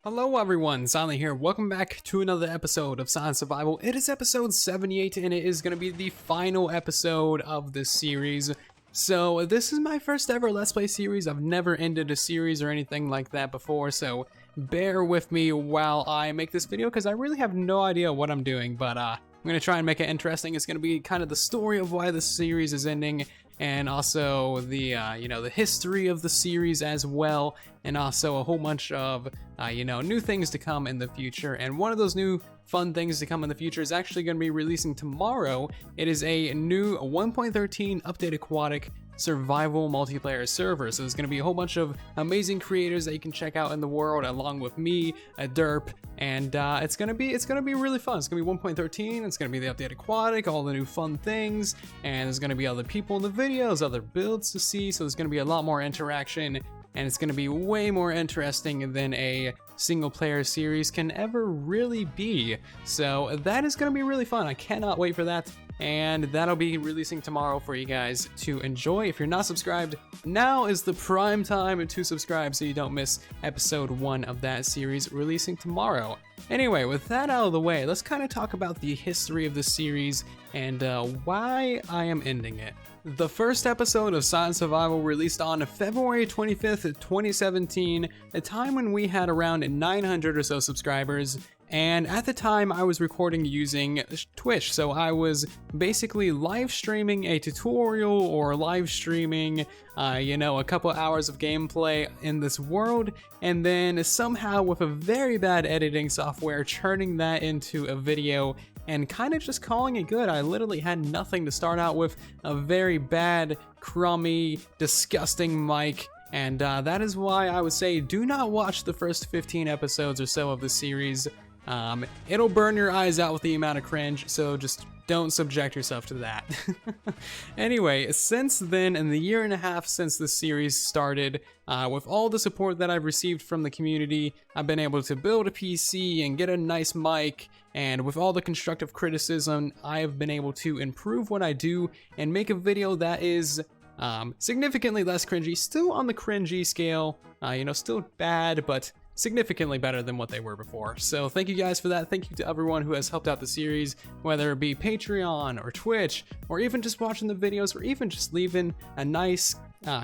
Hello everyone, Silent here. Welcome back to another episode of Silent Survival. It is episode 78 and it is going to be the final episode of this series. So this is my first ever Let's Play series. I've never ended a series or anything like that before, so bear with me while I make this video because I really have no idea what I'm doing, but I'm going to try and make it interesting. It's going to be kind of the story of why this series is ending, and also the the history of the series as well, and also a whole bunch of new things to come in the future. And one of those new fun things to come in the future is actually going to be releasing tomorrow. It is a new 1.13 update aquatic survival multiplayer server. So there's going to be a whole bunch of amazing creators that you can check out in the world, along with me, a derp, and it's gonna be really fun. It's gonna be 1.13. It's gonna be the update aquatic, all the new fun things, and there's gonna be other people in the videos, other builds to see. So there's gonna be a lot more interaction, and it's gonna be way more interesting than a single player series can ever really be. So that is gonna be really fun. I cannot wait for that. And that'll be releasing tomorrow for you guys to enjoy. If you're not subscribed, now is the prime time to subscribe so you don't miss episode 1 of that series releasing tomorrow. Anyway, with that out of the way, let's kind of talk about the history of the series and why I am ending it. The first episode of Silent Survival released on February 25th, 2017, a time when we had around 900 or so subscribers. And at the time I was recording using Twitch, so I was basically live streaming a tutorial or live streaming, a couple hours of gameplay in this world, and then somehow with a very bad editing software turning that into a video and kind of just calling it good. I literally had nothing to start out with, a very bad, crummy, disgusting mic. And that is why I would say do not watch the first 15 episodes or so of the series. It'll burn your eyes out with the amount of cringe, so just don't subject yourself to that. Anyway, since then, in the year and a half since the series started, with all the support that I've received from the community, I've been able to build a PC and get a nice mic, and with all the constructive criticism, I have been able to improve what I do and make a video that is significantly less cringy, still on the cringy scale, still bad, but significantly better than what they were before. So thank you guys for that. Thank you to everyone who has helped out the series, whether it be Patreon or Twitch, or even just watching the videos, or even just leaving a nice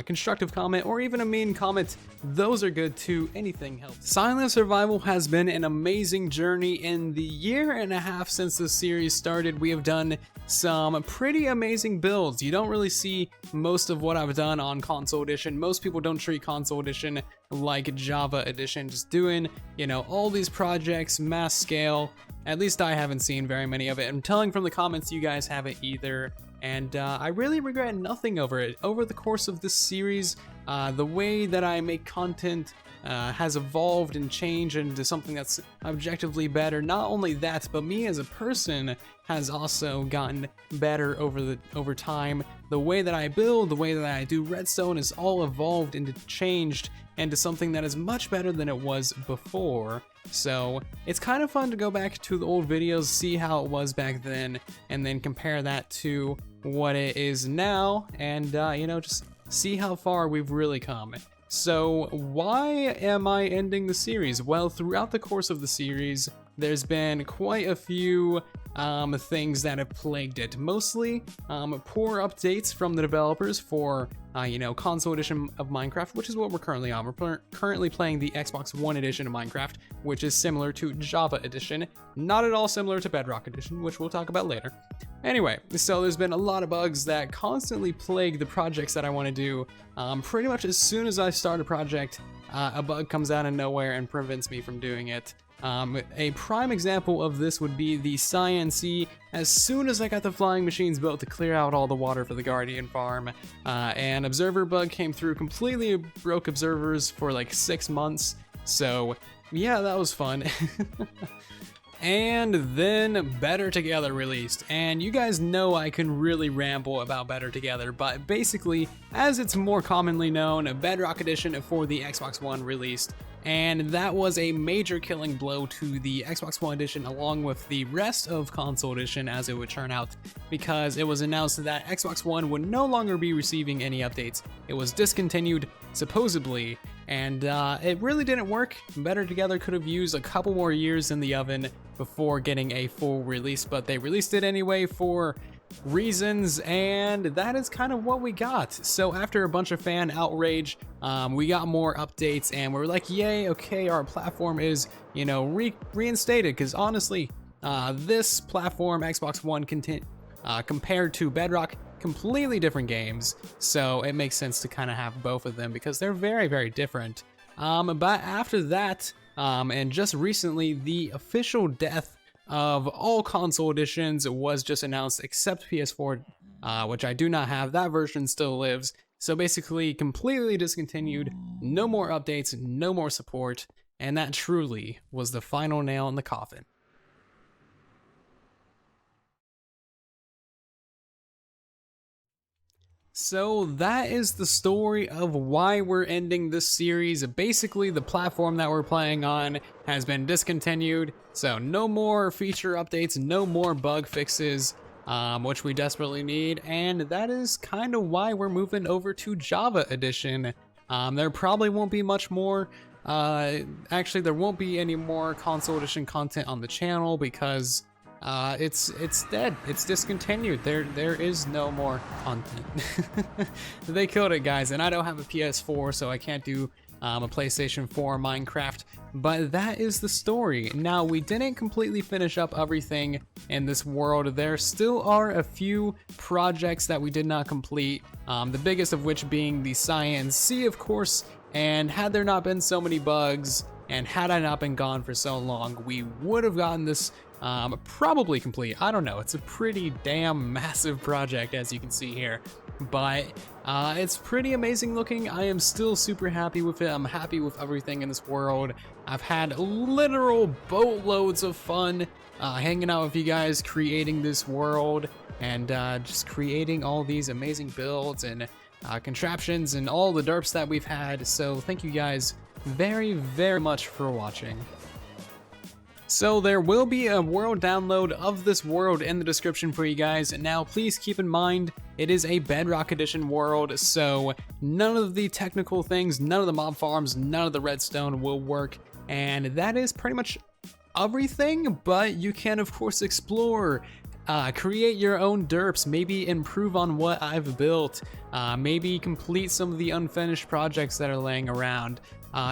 constructive comment, or even a mean comment. Those are good too. Anything helps. Silent Survival has been an amazing journey. In the year and a half since the series started, we have done some pretty amazing builds. You don't really see most of what I've done on Console Edition. Most people don't treat Console Edition like Java Edition, just doing, all these projects, mass scale. At least I haven't seen very many of it. I'm telling from the comments you guys haven't either. And I really regret nothing over it. Over the course of this series, the way that I make content has evolved and changed into something that's objectively better. Not only that, but me as a person has also gotten better over time. The way that I build, the way that I do redstone is all evolved and changed into something that is much better than it was before. So it's kind of fun to go back to the old videos, see how it was back then, and then compare that to what it is now, and just see how far we've really come. So why am I ending the series? Well, throughout the course of the series, there's been quite a few things that have plagued it. Mostly poor updates from the developers for Console Edition of Minecraft, which is what we're currently on. We're currently playing the Xbox One edition of Minecraft, which is similar to Java Edition, not at all similar to Bedrock Edition, which we'll talk about later. Anyway, so there's been a lot of bugs that constantly plague the projects that I want to do. Pretty much as soon as I start a project, a bug comes out of nowhere and prevents me from doing it. A prime example of this would be the Cyan-C. As soon as I got the flying machines built to clear out all the water for the Guardian farm, an observer bug came through, completely broke observers for like 6 months. So yeah, that was fun. And then Better Together released, and you guys know I can really ramble about Better Together, but basically, as it's more commonly known, Bedrock Edition for the Xbox One released, and that was a major killing blow to the Xbox One edition along with the rest of Console Edition as it would turn out, because it was announced that Xbox One would no longer be receiving any updates. It was discontinued, supposedly, and it really didn't work. Better Together could have used a couple more years in the oven before getting a full release, but they released it anyway for reasons, and that is kind of what we got. So after a bunch of fan outrage, we got more updates, and we're like, yay, okay, our platform is, you know, reinstated, because honestly, this platform, Xbox One, compared to Bedrock, completely different games, so it makes sense to kind of have both of them because they're very, very different. But after that, and just recently, the official death of all console editions was just announced except PS4, which I do not have. That version still lives. So basically completely discontinued, no more updates, no more support, and that truly was the final nail in the coffin. So that is the story of why we're ending this series. Basically, the platform that we're playing on has been discontinued, so no more feature updates, no more bug fixes, which we desperately need, and that is kind of why we're moving over to Java Edition. There probably won't be much more. Actually, there won't be any more console edition content on the channel because it's dead. It's discontinued. There is no more content. They killed it, guys, and I don't have a PS4, so I can't do a PlayStation 4 Minecraft, but that is the story. Now, we didn't completely finish up everything in this world. There still are a few projects that we did not complete, the biggest of which being the Science, of course, and had there not been so many bugs, and had I not been gone for so long, we would have gotten this probably complete. I don't know. It's a pretty damn massive project, as you can see here, but it's pretty amazing looking. I am still super happy with it. I'm happy with everything in this world. I've had literal boatloads of fun hanging out with you guys, creating this world, and just creating all these amazing builds and contraptions and all the derps that we've had. So thank you guys very, very much for watching. So there will be a world download of this world in the description for you guys. Now, please keep in mind, it is a Bedrock Edition world, so none of the technical things, none of the mob farms, none of the redstone will work, and that is pretty much everything, but you can, of course, explore, create your own derps, maybe improve on what I've built, maybe complete some of the unfinished projects that are laying around.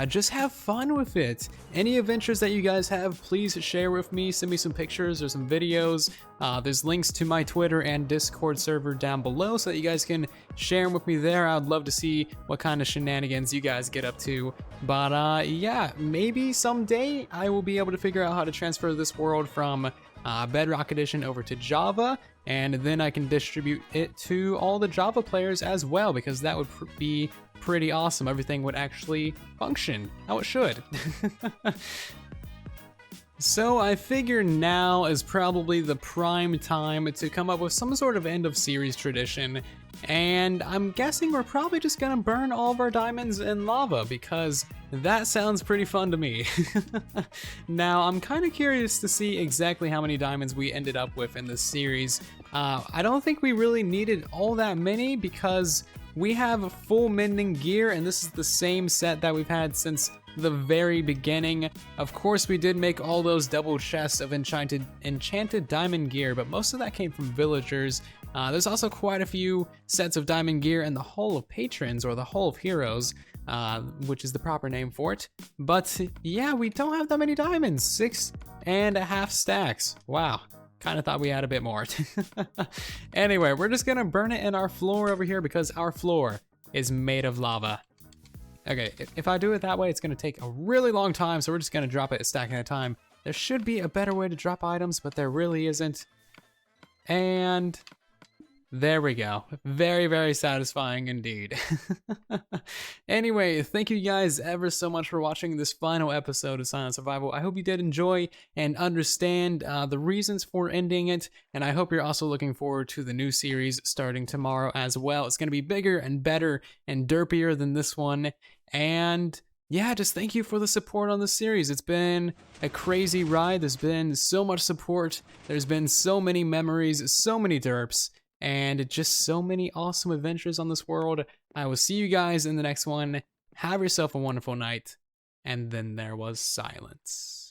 Just have fun with it. Any adventures that you guys have, please share with me. Send me some pictures or some videos. There's links to my Twitter and Discord server down below so that you guys can share them with me there. I'd love to see what kind of shenanigans you guys get up to. But yeah, maybe someday I will be able to figure out how to transfer this world from Bedrock Edition over to Java, and then I can distribute it to all the Java players as well, because that would be pretty awesome. Everything would actually function how it should. So I figure now is probably the prime time to come up with some sort of end of series tradition, and I'm guessing we're probably just gonna burn all of our diamonds in lava because that sounds pretty fun to me. Now, I'm kind of curious to see exactly how many diamonds we ended up with in this series. I don't think we really needed all that many because we have full mending gear, and this is the same set that we've had since the very beginning. Of course, we did make all those double chests of enchanted diamond gear, but most of that came from villagers. There's also quite a few sets of diamond gear in the Hall of Patrons, or the Hall of Heroes, which is the proper name for it. But yeah, we don't have that many diamonds. 6.5 stacks. Wow. Kind of thought we had a bit more. Anyway, we're just gonna burn it in our floor over here because our floor is made of lava. Okay, if I do it that way, it's gonna take a really long time, so we're just gonna drop it a stack at a time. There should be a better way to drop items, but there really isn't. And there we go. Very, very satisfying indeed. Anyway, thank you guys ever so much for watching this final episode of Silent Survival. I hope you did enjoy and understand the reasons for ending it, and I hope you're also looking forward to the new series starting tomorrow as well. It's going to be bigger and better and derpier than this one, and yeah, just thank you for the support on this series. It's been a crazy ride. There's been so much support. There's been so many memories, so many derps, and just so many awesome adventures on this world. I will see you guys in the next one. Have yourself a wonderful night. And then there was silence.